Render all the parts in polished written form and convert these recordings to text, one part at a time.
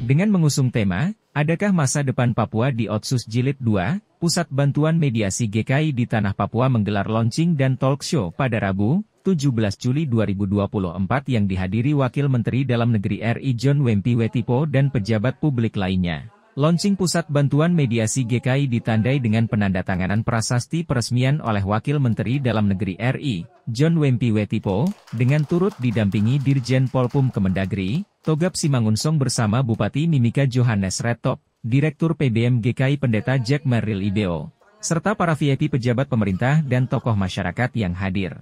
Dengan mengusung tema, Adakah Masa Depan Papua di Otsus Jilid 2, Pusat Bantuan Mediasi GKI di Tanah Papua menggelar launching dan talk show pada Rabu, 17 Juli 2024 yang dihadiri Wakil Menteri Dalam Negeri RI John Wempi Wetipo dan pejabat publik lainnya. Launching Pusat Bantuan Mediasi GKI ditandai dengan penandatanganan prasasti peresmian oleh Wakil Menteri Dalam Negeri RI, John Wempi Wetipo, dengan turut didampingi Dirjen Polpum Kemendagri, Togap Simangunsong bersama Bupati Mimika Johannes Retop, Direktur PBM GKI Pendeta Jack Merrill Ibeo, serta para VIP pejabat pemerintah dan tokoh masyarakat yang hadir.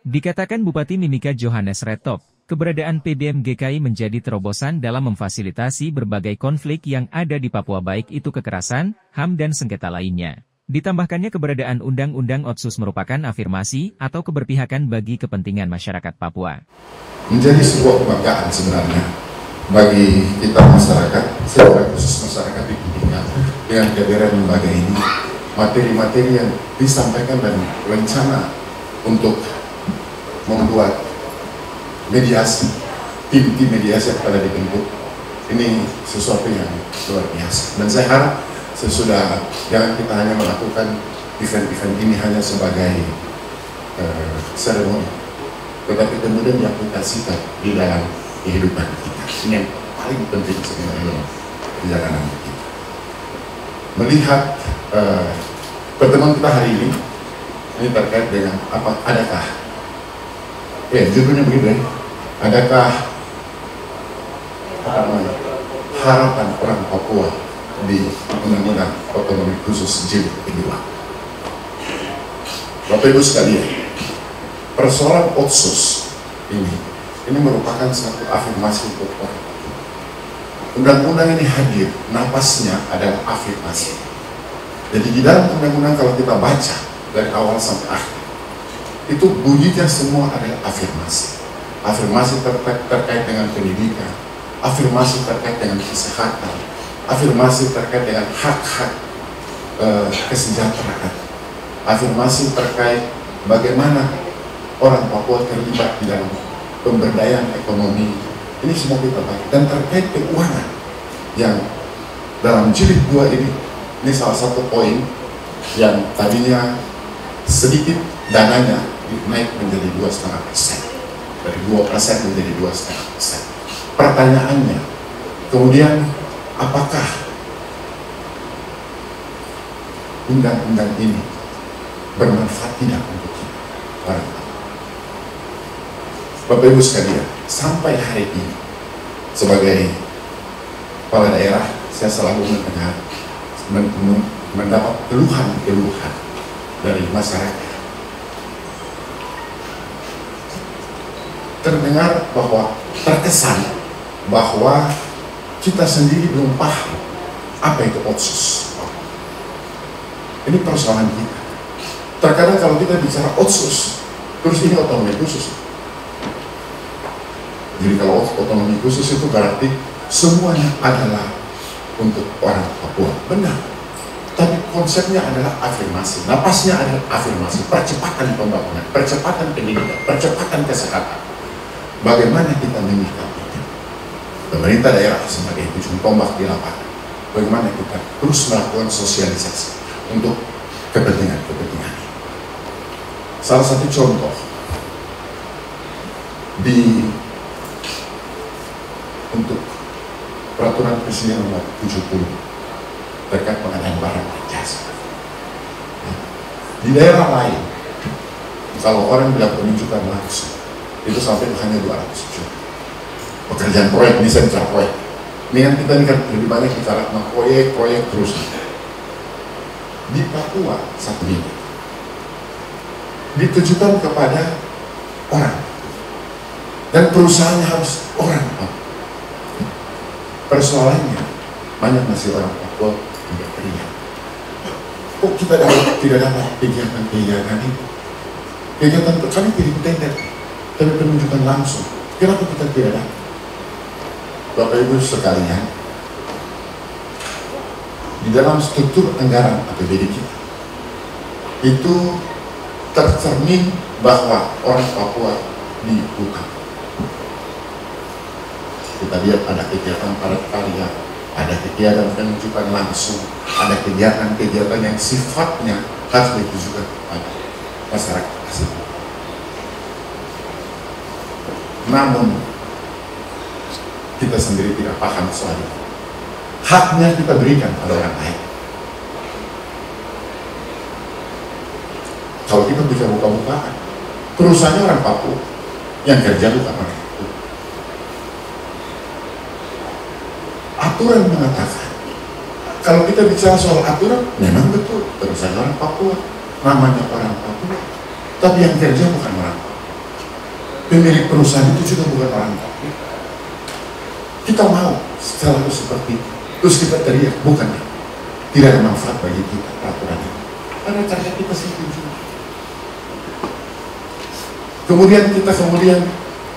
Dikatakan Bupati Mimika Johannes Retop, keberadaan PBM GKI menjadi terobosan dalam memfasilitasi berbagai konflik yang ada di Papua baik itu kekerasan, HAM dan sengketa lainnya. Ditambahkannya keberadaan Undang-Undang Otsus merupakan afirmasi atau keberpihakan bagi kepentingan masyarakat Papua. Menjadi sebuah kebanggaan sebenarnya bagi kita masyarakat, secara khusus masyarakat di Mimika, dengan kehadiran lembaga ini, materi-materi yang disampaikan dan rencana untuk membuat mediasi, tim-tim mediasi yang pada dibentuk, ini sesuatu yang luar biasa. Dan saya harap sesudah, jangan kita hanya melakukan event-event ini hanya sebagai seremoni, tetapi kemudian diaplikasikan di dalam kehidupan kita. Ini yang paling penting sebenarnya dalam perjalanan kita. Melihat pertemuan kita hari ini terkait dengan adakah judulnya begitu ya, adakah harapan orang Papua di Undang-Undang Otonomi Khusus Jilid kedua. Bapak Ibu sekalian, persoalan Otsus ini merupakan satu afirmasi untuk orang. Undang-undang ini hadir, napasnya adalah afirmasi. Jadi di dalam undang-undang kalau kita baca dari awal sampai akhir, itu bunyinya semua adalah afirmasi. Afirmasi terkait dengan pendidikan, afirmasi terkait dengan kesehatan, afirmasi terkait dengan hak-hak kesejahteraan, afirmasi terkait bagaimana orang Papua terlibat di dalam pemberdayaan ekonomi. Ini semua kita baca. Dan terkait keuangan yang dalam jilid 2 ini salah satu poin yang tadinya sedikit dananya naik menjadi 2,5%, dari 2% menjadi 2,5%. Pertanyaannya, kemudian apakah undang-undang ini bermanfaat tidak untuk kita? Bapak Ibu sekalian, sampai hari ini sebagai kepala daerah, saya selalu mendapat keluhan-keluhan dari masyarakat. Terdengar bahwa terkesan bahwa kita sendiri belum paham apa itu Otsus. Ini persoalan kita. Terkadang kalau kita bicara Otsus, terus ini otonomi khusus. Jadi kalau otonomi khusus itu berarti semuanya adalah untuk orang Papua. Benar. Tapi konsepnya adalah afirmasi. Napasnya adalah afirmasi. Percepatan pembangunan, percepatan pendidikan, percepatan kesehatan. Bagaimana kita menyikapinya? Pemerintah daerah sebagai ujung tombak di lapangan. Bagaimana kita terus melakukan sosialisasi untuk kepentingan-kepentingan. Salah satu contoh untuk peraturan Presiden nomor 70 terkait pengadaan barang dan jasa. Di daerah lain, kalau orang bilang penunjukan langsung, itu sampai hanya 200 juta. Pekerjaan proyek, ini saya bicara proyek. Ini kan kita kan lebih banyak bicara tentang proyek terus. Di Papua satu ini ditujukan kepada orang, dan perusahaannya harus orang. Persoalannya banyak masih orang Papua tidak teriak. Kok kita tidak dapat kegiatan itu? Kegiatan kami pilih tender, tapi penunjukan langsung. Kenapa kita tidak dapat? Bapak Ibu sekalian, di dalam struktur anggaran APBD kita itu tercermin bahwa orang Papua dibuka. Kita lihat ada kegiatan padat karya, ada kegiatan penunjukan langsung, ada kegiatan-kegiatan yang sifatnya harus ditujukan kepada masyarakat asli. Namun kita sendiri tidak paham soal itu. Haknya kita berikan pada orang lain. Kalau kita bisa buka-bukaan, perusahaannya orang Papua, yang kerja bukan orang Papua. Aturan mengatakan, kalau kita bicara soal aturan, memang betul, perusahaan orang Papua, namanya orang Papua, tapi yang kerja bukan orang Papua. Pemilik perusahaan itu juga bukan orang Papua. Kita mau selalu seperti itu, terus kita teriak, bukan, tidak ada manfaat bagi kita peraturan itu, karena karya kita setuju. Kemudian kita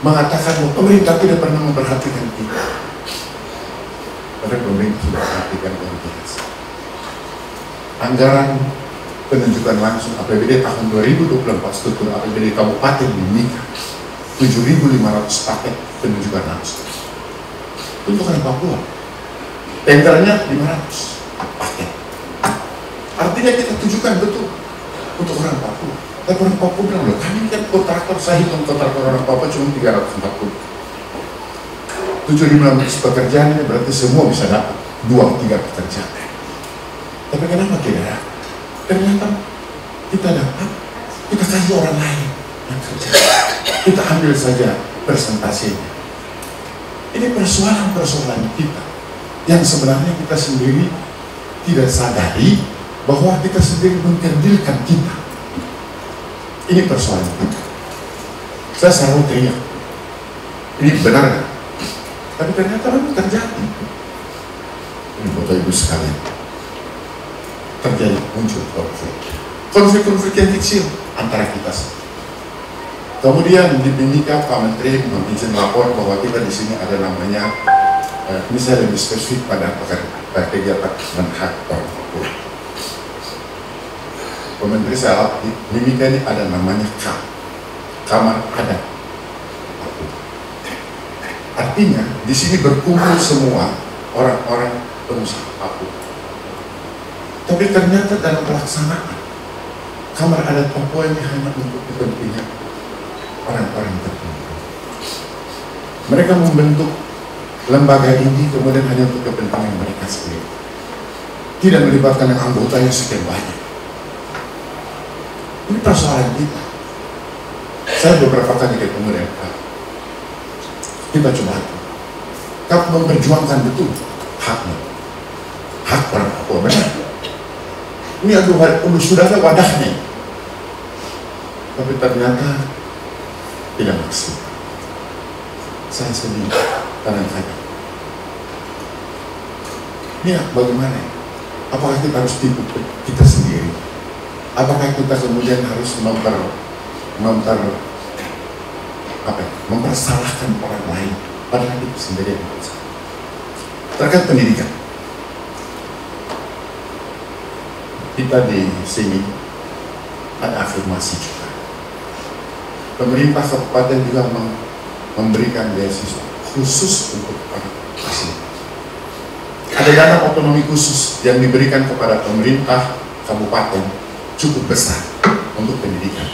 mengatakan bahwa pemerintah tidak pernah memperhatikan kita. Padahal pemerintah sudah perhatikan dengan biasa. Anggaran penunjukan langsung APBD tahun 2024 struktur APBD Kabupaten Mimika 7.500 paket penunjukan langsung untuk orang Papua. Tendernya 500 paket. Artinya kita tujukan betul untuk orang Papua. Tapi orang Papua bilang, loh, kami kan kontraktor, saya hitung kontraktor orang Papua cuma 340. 7.500 pekerjaan ini berarti semua bisa dapat 2-3 pekerjaan. Tapi kenapa tidak? Ternyata kita dapat, kita kasih orang lain yang kerja. Kita ambil saja presentasinya. Ini persoalan-persoalan kita yang sebenarnya kita sendiri tidak sadari bahwa kita sendiri mengkerdilkan kita. Ini persoalan kita. Saya selalu teriak, ini benar kan? Tapi ternyata memang terjadi. Ini Bapak Ibu sekalian, terjadi muncul konflik yang kecil antara kita sendiri. Kemudian di Mimika Pak Menteri memizin lapor bahwa kita di sini ada namanya, ini saya lebih spesifik pada kegiatan menhak orang Papua. Pak Menteri saya di Mimika ini ada namanya Kamar Adat. Artinya di sini berkumpul semua orang-orang pengusaha Papua. Tapi ternyata dalam pelaksanaan Kamar Adat Papua ini hanya untuk kepentingan orang-orang tertentu. Mereka membentuk lembaga ini kemudian hanya untuk kepentingan mereka sendiri, tidak melibatkan yang anggotanya sekian banyak. Ini persoalan kita. Saya beberapa kali ketemu dengan Pak. Kita coba Kap memperjuangkan betul haknya, hak orang Papua benar. Ini sudah ada wadahnya, tapi ternyata tidak maksimal. Saya sedih kadang-kadang. Ini bagaimana? Apakah kita harus tipu kita sendiri? Apakah kita kemudian harus mempersalahkan orang lain padahal itu sendiri yang bersalah? Terkait pendidikan, kita di sini ada afirmasi juga. Pemerintah kabupaten juga memberikan beasiswa khusus untuk orang asli. Ada dana otonomi khusus yang diberikan kepada pemerintah kabupaten cukup besar untuk pendidikan,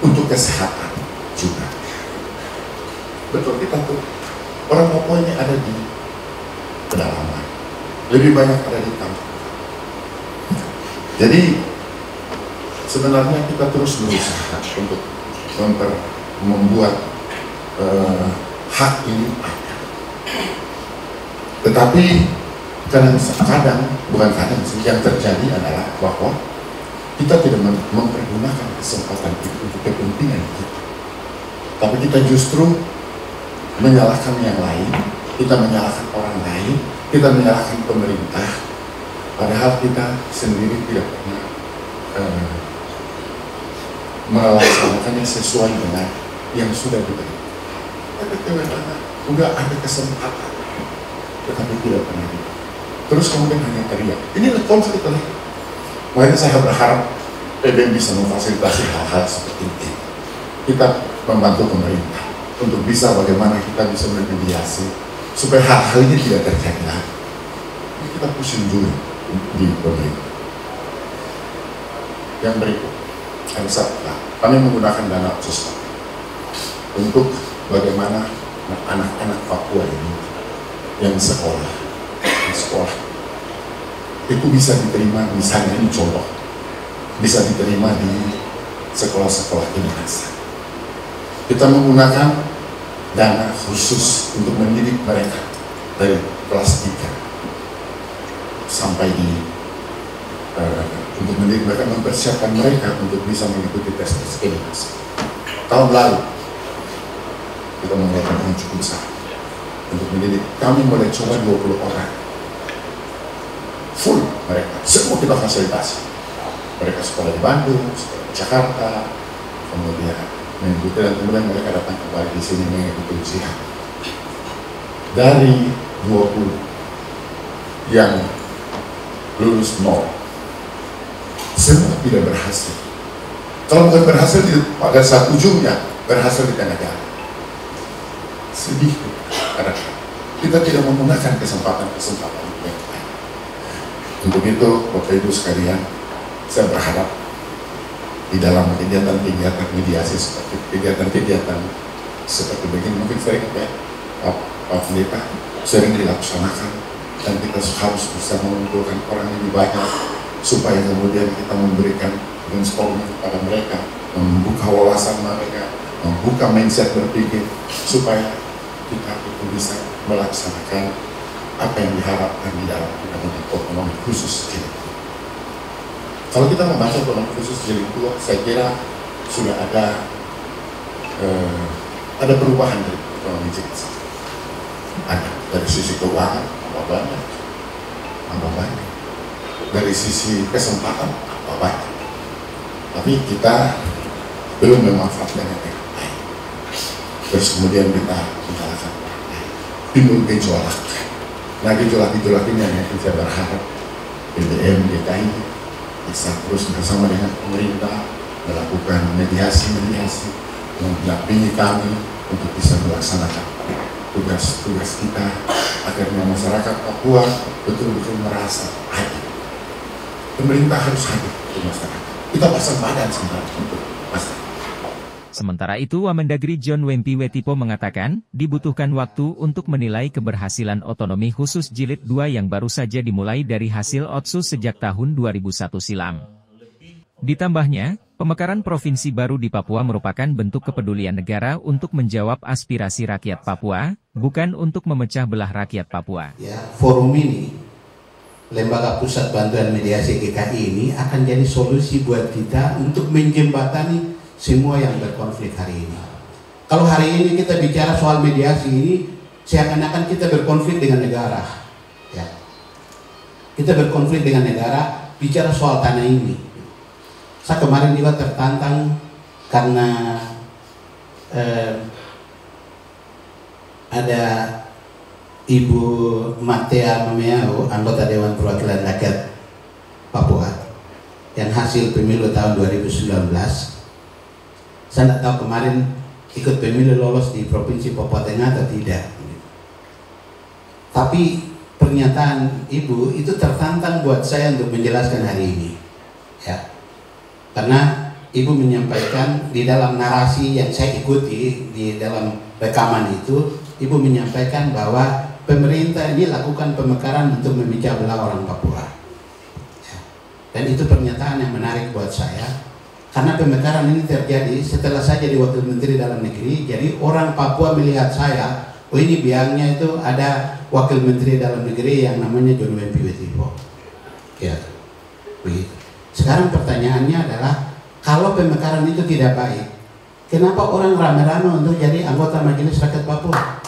untuk kesehatan juga. Betul, kita tuh orang Papua ini ada di pedalaman, lebih banyak ada di kampung. Jadi sebenarnya kita terus berusaha untuk membuat hak ini ada. Tetapi kadang bukan kadang sih, yang terjadi adalah bahwa kita tidak mempergunakan kesempatan itu untuk kepentingan kita, tapi kita justru menyalahkan yang lain, kita menyalahkan orang lain, kita menyalahkan pemerintah, padahal kita sendiri tidak pernah melaksanakannya sesuai dengan yang sudah diberi. Ada kewenangan, sudah ada kesempatan, tetapi tidak pernah diberi. Terus kemudian hanya teriak. Inilah konflik lagi. Makanya saya berharap PBM bisa memfasilitasi hal-hal seperti ini. Kita membantu pemerintah untuk bisa bagaimana kita bisa memediasi supaya hal-hal ini tidak terjadi lagi. Ini kita pusing dulu di pemerintah. Yang berikut, hari Sabtu kami menggunakan dana otsus untuk bagaimana anak-anak Papua ini yang sekolah itu bisa diterima, misalnya ini contoh, bisa diterima di sekolah-sekolah kedinasan. Kita menggunakan dana khusus untuk mendidik mereka dari kelas 3 sampai di untuk mendidik mereka, mempersiapkan mereka untuk bisa mengikuti tes kedinasan. Tahun lalu kita mengeluarkan uang cukup besar untuk mendidik. Kami mulai coba 20 orang full, mereka semua kita fasilitasi. Mereka sekolah di Bandung, sekolah di Jakarta, kemudian mengikuti, dan kemudian mereka datang kembali di sini mengikuti ujian. Dari 20 yang lulus 0, semua tidak berhasil. Kalau bukan berhasil pada saat ujungnya, berhasil di negara. Sedih, karena kita tidak menggunakan kesempatan-kesempatan yang lain. Untuk itu, Bapak Ibu sekalian, saya berharap di dalam kegiatan-kegiatan mediasi seperti kegiatan-kegiatan seperti begini, mungkin sering Pak Pendeta sering dilaksanakan, dan kita harus bisa mengumpulkan orang yang lebih banyak supaya kemudian kita memberikan brainstorming kepada mereka, membuka wawasan mereka, membuka mindset berpikir supaya kita itu bisa melaksanakan apa yang diharapkan di dalam undang-undang otonomi khusus jilid. Kalau kita membaca otonomi khusus jilid 2, saya kira sudah ada perubahan dari otonomi jilid 1. Ada dari sisi keuangan apa banyak, dari sisi kesempatan apa banyak, tapi kita belum memanfaatkan yang baik. Terus kemudian kita misalkan timbul gejolak. Nah, gejolak ini yang saya berharap BBM DKI bisa terus bersama dengan pemerintah melakukan mediasi, mendampingi kami untuk bisa melaksanakan tugas-tugas kita agar masyarakat Papua betul-betul merasa hadir. Pemerintah harus hadir di masyarakat. Kita pasang badan sebenarnya untuk masyarakat. Sementara itu, Wamendagri John Wempi Wetipo mengatakan, dibutuhkan waktu untuk menilai keberhasilan otonomi khusus jilid 2 yang baru saja dimulai dari hasil otsus sejak tahun 2001 silam. Ditambahnya, pemekaran provinsi baru di Papua merupakan bentuk kepedulian negara untuk menjawab aspirasi rakyat Papua, bukan untuk memecah belah rakyat Papua. Ya, forum ini, Lembaga Pusat Bantuan Mediasi GKI ini akan jadi solusi buat kita untuk menjembatani semua yang berkonflik hari ini. Kalau hari ini kita bicara soal mediasi ini, seakan-akan kita berkonflik dengan negara. Ya. Kita berkonflik dengan negara, bicara soal tanah ini. Saya kemarin juga tertantang karena ada Ibu Matea Mameau, anggota Dewan Perwakilan Rakyat Papua, yang hasil pemilu tahun 2019. Saya tidak tahu kemarin ikut pemilu lolos di Provinsi Papua Tengah atau tidak. Tapi pernyataan Ibu itu tertantang buat saya untuk menjelaskan hari ini. Ya. Karena Ibu menyampaikan di dalam narasi yang saya ikuti di dalam rekaman itu, Ibu menyampaikan bahwa pemerintah ini lakukan pemekaran untuk memecah belah orang Papua. Ya. Dan itu pernyataan yang menarik buat saya. Karena pemekaran ini terjadi setelah saya jadi Wakil Menteri Dalam Negeri, jadi orang Papua melihat saya, oh ini biangnya itu ada Wakil Menteri Dalam Negeri yang namanya John Wempi Wetipo. Ya, begitu. Sekarang pertanyaannya adalah, kalau pemekaran itu tidak baik, kenapa orang rame-rame untuk jadi anggota Majelis Rakyat Papua?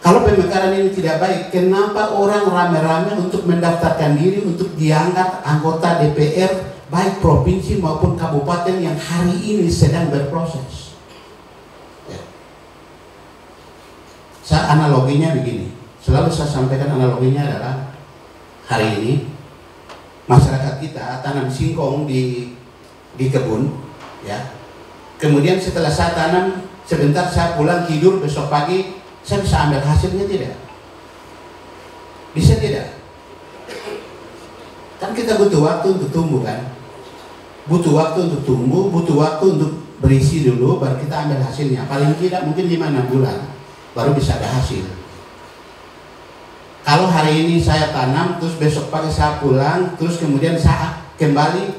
Kalau pemekaran ini tidak baik, kenapa orang rame-rame untuk mendaftarkan diri untuk diangkat anggota DPR baik provinsi maupun kabupaten yang hari ini sedang berproses? Ya. Saya analoginya begini, selalu saya sampaikan analoginya adalah hari ini masyarakat kita tanam singkong di kebun, ya. Kemudian setelah saya tanam sebentar saya pulang tidur, besok pagi saya bisa ambil hasilnya tidak? Bisa tidak? Kan kita butuh waktu untuk tumbuh kan? Butuh waktu untuk tumbuh, butuh waktu untuk berisi dulu, baru kita ambil hasilnya. Paling tidak mungkin 5-6 bulan baru bisa ada hasil. Kalau hari ini saya tanam, terus besok pagi saya pulang, terus kemudian saya kembali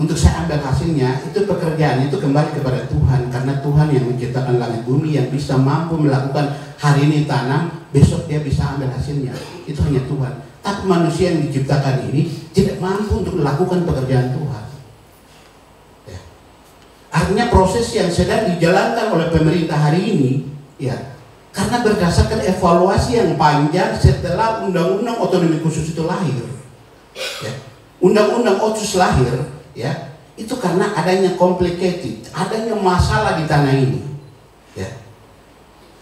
untuk saya ambil hasilnya, itu pekerjaan itu kembali kepada Tuhan, karena Tuhan yang menciptakan langit bumi, yang bisa mampu melakukan hari ini tanam, besok dia bisa ambil hasilnya. Itu hanya Tuhan. Tapi manusia yang diciptakan ini tidak mampu untuk melakukan pekerjaan Tuhan. Ya. Artinya proses yang sedang dijalankan oleh pemerintah hari ini, ya, karena berdasarkan evaluasi yang panjang setelah Undang-Undang Otonomi Khusus itu lahir, ya. Undang-Undang Otsus lahir, ya, itu karena adanya complicated, adanya masalah di tanah ini, ya.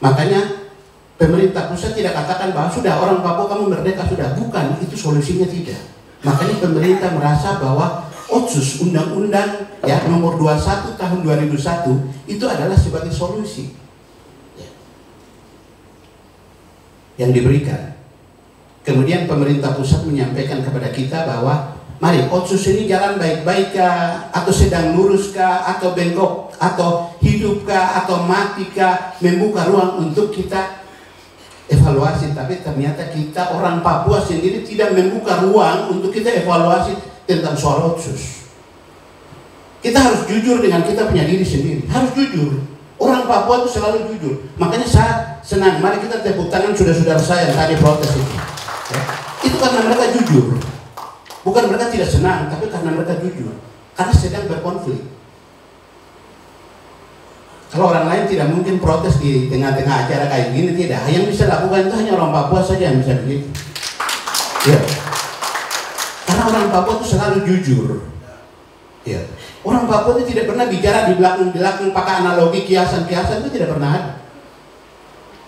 Makanya pemerintah pusat tidak katakan bahwa sudah orang Papua kamu merdeka, sudah. Bukan, itu solusinya tidak. Makanya pemerintah merasa bahwa Otsus Undang-Undang ya nomor 21 tahun 2001 itu adalah sebagai solusi, ya, yang diberikan. Kemudian pemerintah pusat menyampaikan kepada kita bahwa mari Otsus ini jalan baik-baik kah, atau sedang lurus kah, atau bengkok, atau hidup kah, atau mati kah, membuka ruang untuk kita evaluasi. Tapi ternyata kita orang Papua sendiri tidak membuka ruang untuk kita evaluasi tentang soal Otsus. Kita harus jujur dengan kita punya diri sendiri, harus jujur. Orang Papua itu selalu jujur. Makanya saya senang, mari kita tepuk tangan saudara-saudara saya yang tadi protes itu, ya. Itu karena mereka jujur. Bukan mereka tidak senang, tapi karena mereka jujur. Karena sedang berkonflik. Kalau orang lain tidak mungkin protes di tengah-tengah acara kayak gini, tidak. Yang bisa lakukan itu hanya orang Papua saja yang bisa begitu. Ya. Karena orang Papua itu selalu jujur. Ya. Orang Papua itu tidak pernah bicara di belakang pakai analogi kiasan-kiasan, itu tidak pernah ada.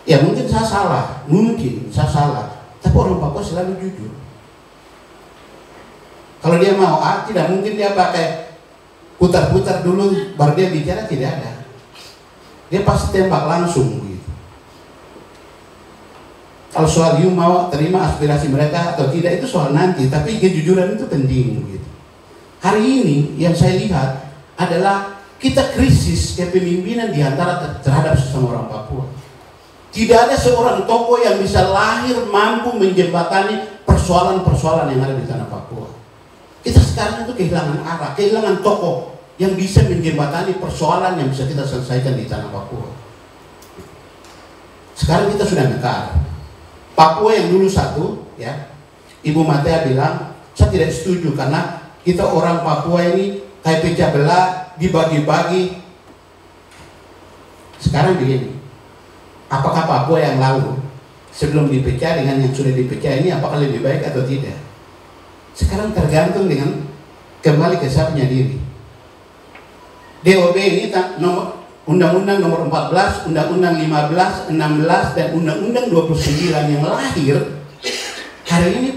Ya mungkin saya salah, tapi orang Papua selalu jujur. Kalau dia mau tidak mungkin dia pakai putar-putar dulu baru dia bicara, tidak ada. Dia pasti tembak langsung gitu. Kalau soal you mau terima aspirasi mereka atau tidak itu soal nanti, tapi kejujuran itu penting gitu. Hari ini yang saya lihat adalah kita krisis kepemimpinan di antara terhadap sesama orang Papua. Tidak ada seorang tokoh yang bisa lahir mampu menjembatani persoalan-persoalan yang ada di tanah Papua. Kita sekarang itu kehilangan arah, kehilangan tokoh yang bisa menjembatani persoalan yang bisa kita selesaikan di tanah Papua. Sekarang kita sudah mekar. Papua yang dulu satu, ya, Ibu Matea bilang, saya tidak setuju karena kita orang Papua ini kayak pecah belah, dibagi-bagi. Sekarang begini, apakah Papua yang lalu sebelum dipecah dengan yang sudah dipecah ini apakah lebih baik atau tidak? Sekarang tergantung dengan kembali ke saya punya diri. DOB ini Undang-Undang nomor 14, Undang-Undang 15, 16, dan Undang-Undang 29 yang lahir hari ini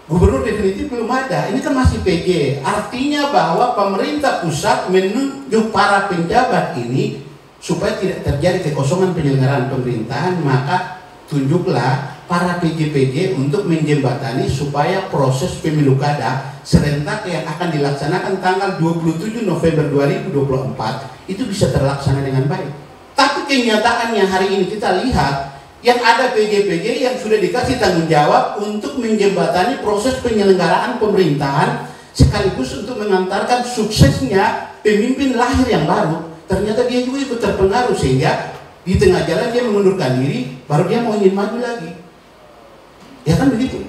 gubernur definitif belum ada. Ini kan masih PJ. Artinya bahwa pemerintah pusat menunjuk para penjabat ini supaya tidak terjadi kekosongan penyelenggaraan pemerintahan, maka tunjuklah para PJ-PJ untuk menjembatani supaya proses pemilu kada serentak yang akan dilaksanakan tanggal 27 November 2024 itu bisa terlaksana dengan baik. Tapi kenyataannya hari ini kita lihat yang ada PJ-PJ yang sudah dikasih tanggung jawab untuk menjembatani proses penyelenggaraan pemerintahan sekaligus untuk mengantarkan suksesnya pemimpin lahir yang baru. Ternyata dia juga ikut terpengaruh sehingga di tengah jalan dia mengundurkan diri, baru dia mau ingin maju lagi. Ya kan begitu.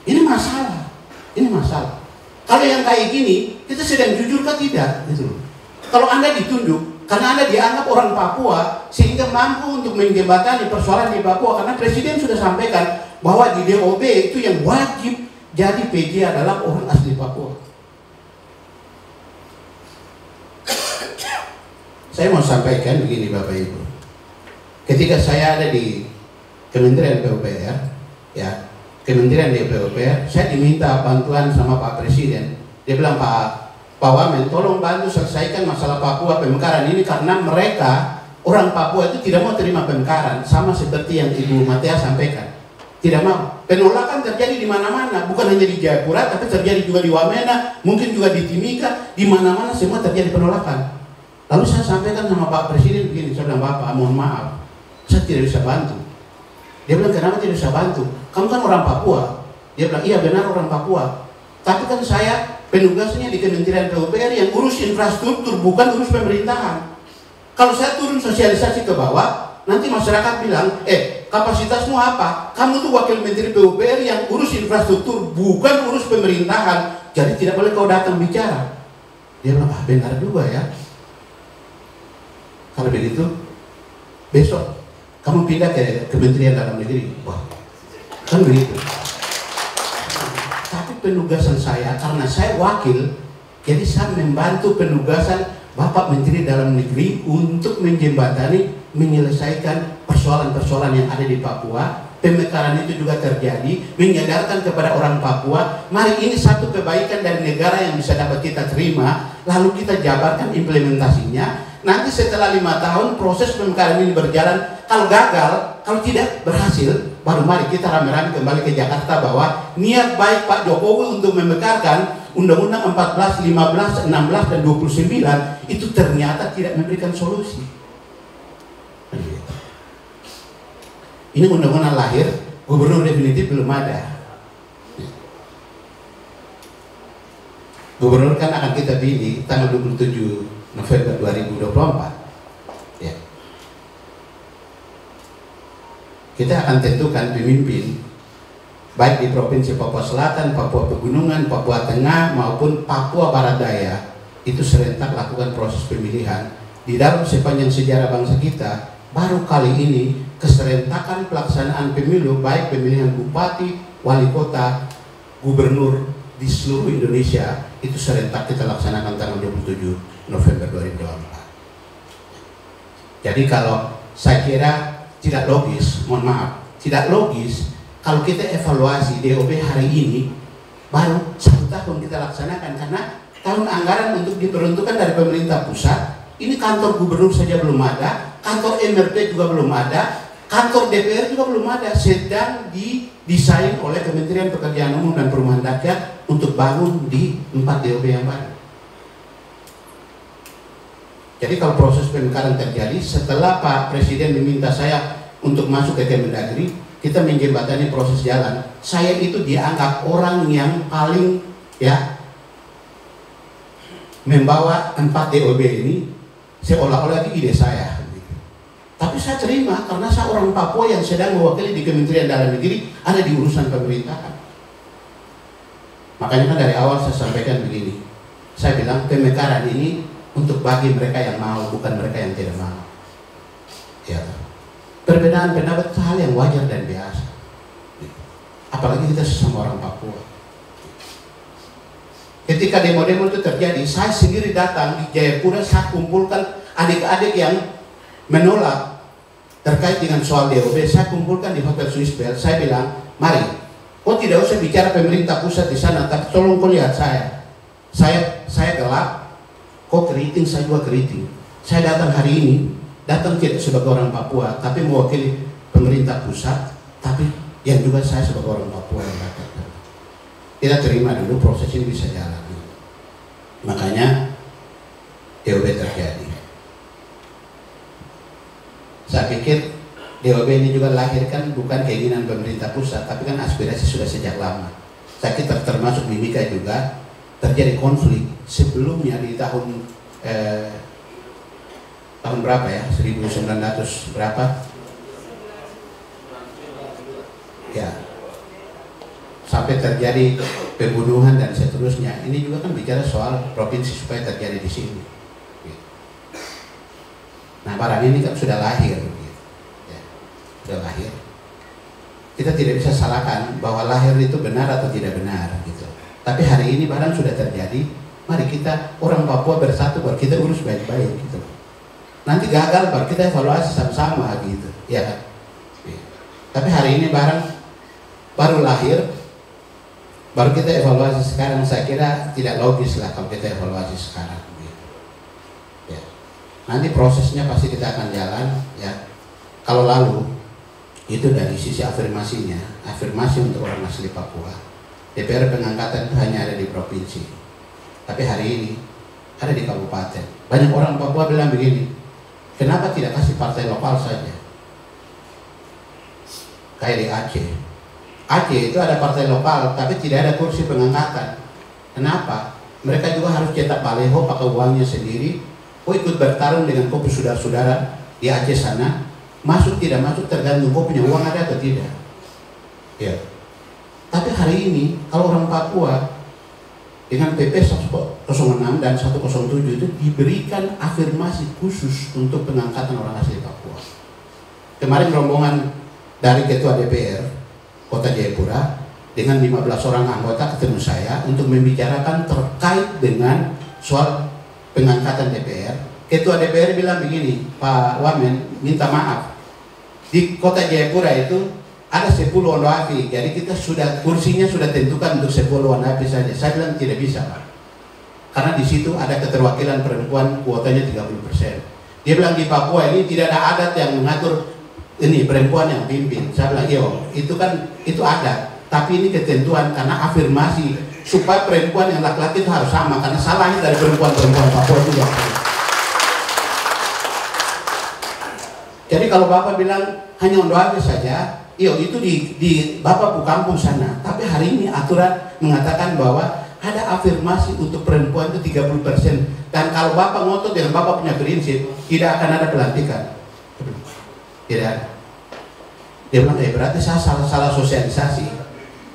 Ini masalah. Ini masalah. Kalau yang kayak gini, kita sedang jujur kah tidak? Gitu. Kalau Anda ditunjuk, karena Anda dianggap orang Papua, sehingga mampu untuk menjembatani persoalan di Papua, karena Presiden sudah sampaikan bahwa di DOB itu yang wajib jadi PJ adalah orang asli Papua. Saya mau sampaikan begini Bapak Ibu. Ketika saya ada di Kementerian PUPR, ya, Kementerian di PUPR, saya diminta bantuan sama Pak Presiden. Dia bilang, Pak Pak Wamen, tolong bantu selesaikan masalah Papua pemekaran ini, karena mereka orang Papua itu tidak mau terima pemekaran, sama seperti yang Ibu Matea sampaikan. Tidak mau. Penolakan terjadi di mana-mana, bukan hanya di Jayapura, tapi terjadi juga di Wamena, mungkin juga di Timika, di mana-mana semua terjadi penolakan. Lalu saya sampaikan sama Pak Presiden begini, saya bilang, Bapak, mohon maaf, saya tidak bisa bantu. Dia bilang, kenapa tidak bisa bantu? Kamu kan orang Papua. Dia bilang, iya benar orang Papua. Tapi kan saya penugasnya di Kementerian PUPR yang urus infrastruktur, bukan urus pemerintahan. Kalau saya turun sosialisasi ke bawah, nanti masyarakat bilang, kapasitasmu apa? Kamu tuh wakil menteri PUPR yang urus infrastruktur, bukan urus pemerintahan. Jadi tidak boleh kau datang bicara. Dia bilang, benar juga ya. Kalau begitu, besok kamu pindah ke Kementerian Dalam Negeri. Wah, kan begitu. Tapi penugasan saya, karena saya wakil, jadi saya membantu penugasan Bapak Menteri Dalam Negeri untuk menjembatani, menyelesaikan persoalan-persoalan yang ada di Papua. Pemekaran itu juga terjadi, menyadarkan kepada orang Papua, mari ini satu kebaikan dari negara yang bisa dapat kita terima, lalu kita jabarkan implementasinya. Nanti setelah 5 tahun proses pemekaran ini berjalan, kalau gagal, kalau tidak berhasil, baru mari kita rame-rame kembali ke Jakarta bahwa niat baik Pak Jokowi untuk memekarkan Undang-Undang 14, 15, 16, dan 29 itu ternyata tidak memberikan solusi. Ini undang-undang lahir, gubernur definitif belum ada. Gubernur kan akan kita pilih tanggal 27 November 2024. Ya. Kita akan tentukan pemimpin baik di Provinsi Papua Selatan, Papua Pegunungan, Papua Tengah maupun Papua Barat Daya. Itu serentak lakukan proses pemilihan. Di dalam sepanjang sejarah bangsa kita, baru kali ini keserentakan pelaksanaan pemilu, baik pemilihan bupati, wali kota, gubernur di seluruh Indonesia, itu serentak kita laksanakan tanggal 27 November 2024. Jadi kalau saya kira tidak logis, mohon maaf, tidak logis kalau kita evaluasi DOP hari ini baru 1 tahun kita laksanakan, karena tahun anggaran untuk diperuntukkan dari pemerintah pusat, ini kantor gubernur saja belum ada, kantor MRP juga belum ada, kantor DPR juga belum ada, sedang didesain oleh Kementerian Pekerjaan Umum dan Perumahan Rakyat untuk bangun di 4 DOP yang baru. Jadi kalau proses pemekaran terjadi, setelah Pak Presiden meminta saya untuk masuk ke Kemendagri, kita menjembatani proses jalan. Saya itu dianggap orang yang paling membawa 4 DOB ini, seolah-olah itu ide saya. Tapi saya terima karena saya orang Papua yang sedang mewakili di Kementerian Dalam Negeri, ada di urusan pemerintahan. Makanya kan dari awal saya sampaikan begini, saya bilang pemekaran ini untuk bagi mereka yang mau, bukan mereka yang tidak mau. Ya, perbedaan pendapat itu hal yang wajar dan biasa. Apalagi kita sesama orang Papua. Ketika demo-demo itu terjadi, saya sendiri datang di Jayapura, saya kumpulkan adik-adik yang menolak terkait dengan soal DOB. Saya kumpulkan di Hotel Swiss Bell. Saya bilang, mari, kau tidak usah bicara pemerintah pusat di sana, tapi tolong kau lihat saya. Saya gelap. Kok keriting, saya juga keriting. Saya datang hari ini, datang tidak sebagai orang Papua, tapi mewakili pemerintah pusat, tapi yang juga saya sebagai orang Papua yang datang. Kita terima dulu, proses ini bisa jalan. Makanya DOB terjadi. Saya pikir DOB ini juga lahirkan bukan keinginan pemerintah pusat, tapi kan aspirasi sudah sejak lama. Saya kira termasuk Mimika juga terjadi konflik sebelumnya di tahun berapa ya, 1900 berapa ya, sampai terjadi pembunuhan dan seterusnya. Ini juga kan bicara soal provinsi supaya terjadi di sini. Nah, barang ini kan sudah lahir, ya, sudah lahir. Kita tidak bisa salahkan bahwa lahir itu benar atau tidak benar gitu. Tapi hari ini barang sudah terjadi, mari kita orang Papua bersatu, baru kita urus baik-baik gitu. Nanti gagal baru kita evaluasi sama-sama gitu, ya kan? Tapi hari ini barang baru lahir, baru kita evaluasi sekarang. Saya kira tidak logis lah kalau kita evaluasi sekarang. Ya. Nanti prosesnya pasti kita akan jalan ya. Kalau lalu itu dari sisi afirmasinya, afirmasi untuk orang asli Papua, DPR pengangkatan itu hanya ada di provinsi, tapi hari ini ada di kabupaten. Banyak orang Papua bilang begini, kenapa tidak kasih partai lokal saja? Kayak di Aceh. Aceh itu ada partai lokal, tapi tidak ada kursi pengangkatan. Kenapa? Mereka juga harus cetak baleho pakai uangnya sendiri. Ikut bertarung dengan kau saudara-saudara di Aceh sana. Masuk tidak masuk tergantung kau punya uang ada atau tidak. Ya. Tapi hari ini kalau orang Papua dengan PP 106 dan 107 itu diberikan afirmasi khusus untuk pengangkatan orang asli Papua. Kemarin rombongan dari Ketua DPR Kota Jayapura dengan 15 orang anggota ketemu saya untuk membicarakan terkait dengan soal pengangkatan DPR. Ketua DPR bilang begini, Pak Wamen minta maaf, di Kota Jayapura itu ada 10 Ondoapi, jadi kita sudah kursinya sudah tentukan untuk 10 Ondoapi saja. Saya bilang tidak bisa Pak, karena di situ ada keterwakilan perempuan, kuotanya 30%. Dia bilang di Papua ini tidak ada adat yang mengatur ini perempuan yang pimpin. Saya bilang iya, itu kan itu ada, tapi ini ketentuan karena afirmasi supaya perempuan yang laki-laki itu harus sama, karena salahnya dari perempuan-perempuan Papua juga. Jadi kalau Bapak bilang hanya Ondoapi saja, iya itu di Bapak bu kampung sana. Tapi hari ini aturan mengatakan bahwa ada afirmasi untuk perempuan itu 30%. Dan kalau Bapak ngotot dengan Bapak punya prinsip, tidak akan ada pelantikan. Tidak ada. Dia bilang, berarti saya salah sosialisasi.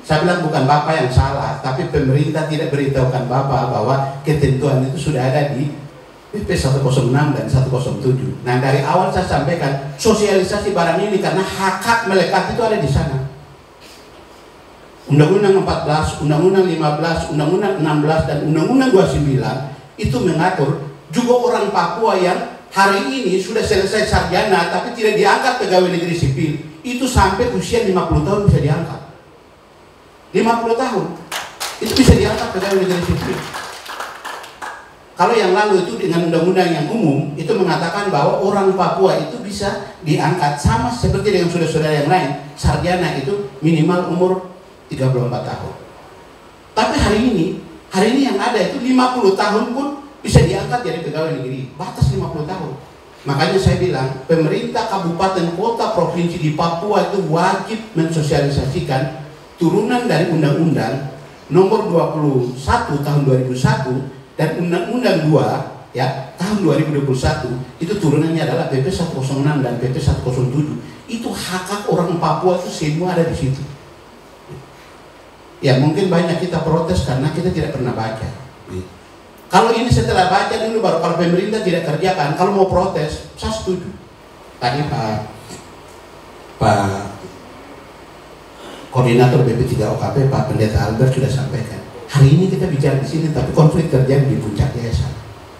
Saya bilang bukan Bapak yang salah, tapi pemerintah tidak beritahukan Bapak bahwa ketentuan itu sudah ada di PP 106 dan 107. Nah dari awal saya sampaikan sosialisasi barang ini karena hak melekat itu ada di sana. Undang-Undang 14, Undang-Undang 15, Undang-Undang 16 dan Undang-Undang 29 itu mengatur juga orang Papua yang hari ini sudah selesai sarjana tapi tidak diangkat pegawai negeri sipil itu sampai usia 50 tahun bisa diangkat. 50 tahun itu bisa diangkat pegawai negeri sipil. Kalau yang lalu itu dengan undang-undang yang umum itu mengatakan bahwa orang Papua itu bisa diangkat sama seperti dengan saudara-saudara yang lain. Sarjana itu minimal umur 34 tahun. Tapi hari ini yang ada itu 50 tahun pun bisa diangkat jadi pegawai negeri. Batas 50 tahun. Makanya saya bilang pemerintah kabupaten kota provinsi di Papua itu wajib mensosialisasikan turunan dari undang-undang nomor 21 tahun 2001 dan Undang-Undang 2 ya tahun 2021 itu turunannya adalah PP 106 dan PP 107. Itu hak orang Papua itu semua ada di situ. Ya mungkin banyak kita protes karena kita tidak pernah baca. Kalau ini setelah baca dulu baru, kalau pemerintah tidak kerjakan, kalau mau protes saya setuju. Tadi Pak Koordinator BP3 OKP Pak Pendeta Albert sudah sampaikan. Hari ini kita bicara di sini, tapi konflik terjadi di puncak desa.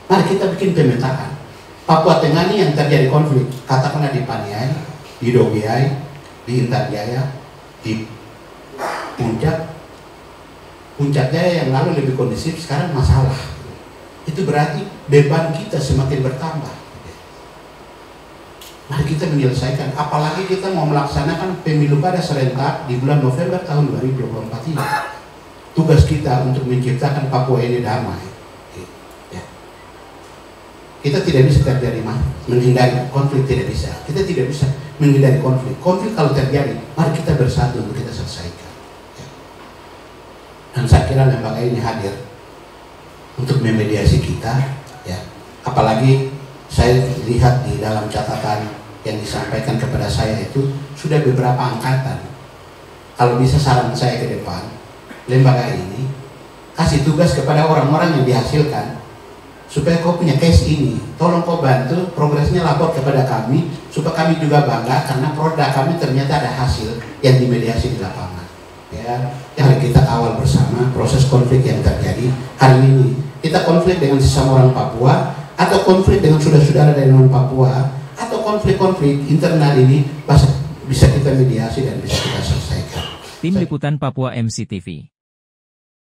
Mari kita bikin pemetaan. Papua Tengah ini yang terjadi konflik, katakanlah di Paniai, di Dogiai, di Intan Jaya, di Puncak Jaya yang lalu lebih kondusif, sekarang masalah. Itu berarti beban kita semakin bertambah. Mari kita menyelesaikan. Apalagi kita mau melaksanakan pemilu kada serentak di bulan November tahun 2024 ini. Tugas kita untuk menciptakan Papua ini damai. Ya. Kita tidak bisa terjadi menghindari konflik, tidak bisa. Kita tidak bisa menghindari konflik. Konflik kalau terjadi, mari kita bersatu untuk kita selesaikan. Ya. Dan saya kira lembaga ini hadir untuk memediasi kita. Ya. Apalagi saya lihat di dalam catatan yang disampaikan kepada saya itu sudah beberapa angkatan. Kalau bisa saran saya ke depan, lembaga ini kasih tugas kepada orang-orang yang dihasilkan supaya kau punya case ini, tolong kau bantu progresnya, lapor kepada kami supaya kami juga bangga karena produk kami ternyata ada hasil yang dimediasi di lapangan. Ya, mari kita kawal bersama proses konflik yang terjadi hari ini. Kita konflik dengan sesama orang Papua atau konflik dengan saudara-saudara dari non Papua atau konflik-konflik internal ini bisa kita mediasi dan bisa kita selesaikan. Tim Liputan Papua MCTV.